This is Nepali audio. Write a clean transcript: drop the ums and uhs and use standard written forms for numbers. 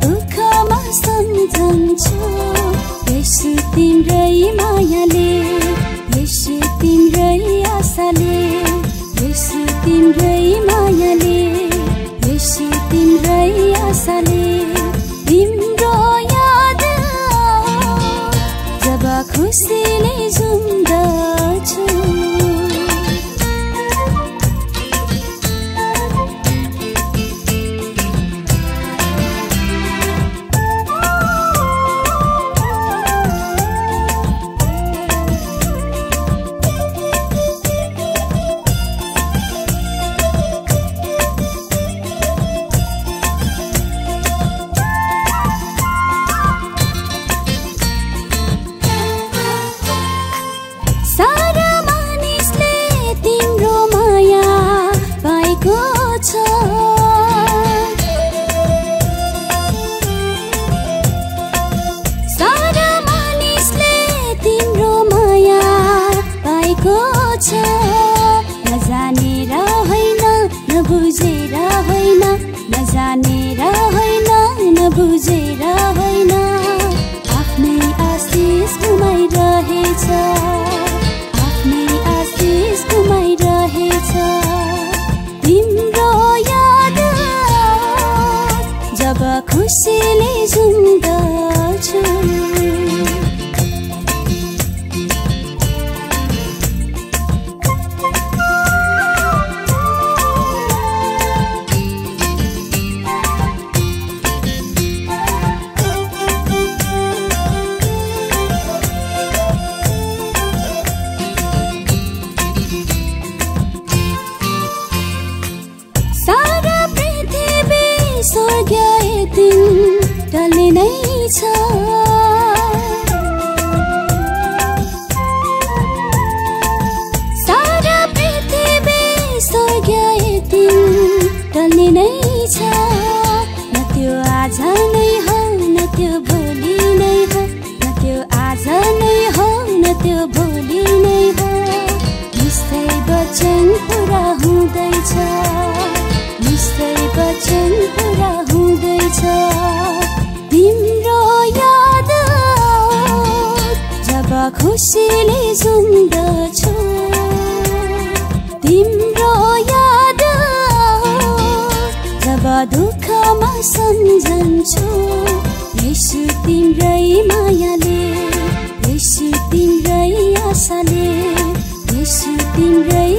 दुःखमा सम्झन्छु यसु तिम्रै मायाले, यसु तिम्रै आशाले, यसु तिम्रै मायाले, यसु तिम्रै आशाले। तिम्रो याद जब खुसीले झुम्दछु, नजानेर होइन नबुझेर होइन, नजानेर होइन नबुझेर होइन, आफ्नै आशिष गुमाइरहेछ, आफ्नै आशिष गुमाइरहेछ। तिम्रो याद जब खुसीले झुम्दछु, स्वर्ग एक दिन टल्ने नै छ, सारा पृथ्वी स्वर्ग एक दिन टल्ने नै छ। न त्यो आज नै हो न त्यो भोलि नै हो, न त्यो आज नै हो न त्यो भोलि नै हो। निश्चय वचन पुरा हुँदैछ, निश्चय वचन पुरा हुँदैछ। तिम्रो याद जब खुसीले झुम्दछु, तिम्रो याद जब दुःखमा सम्झन्छु यसु तिम्रै मायाले, यसु तिम्रै आशाले, यसु तिम्रै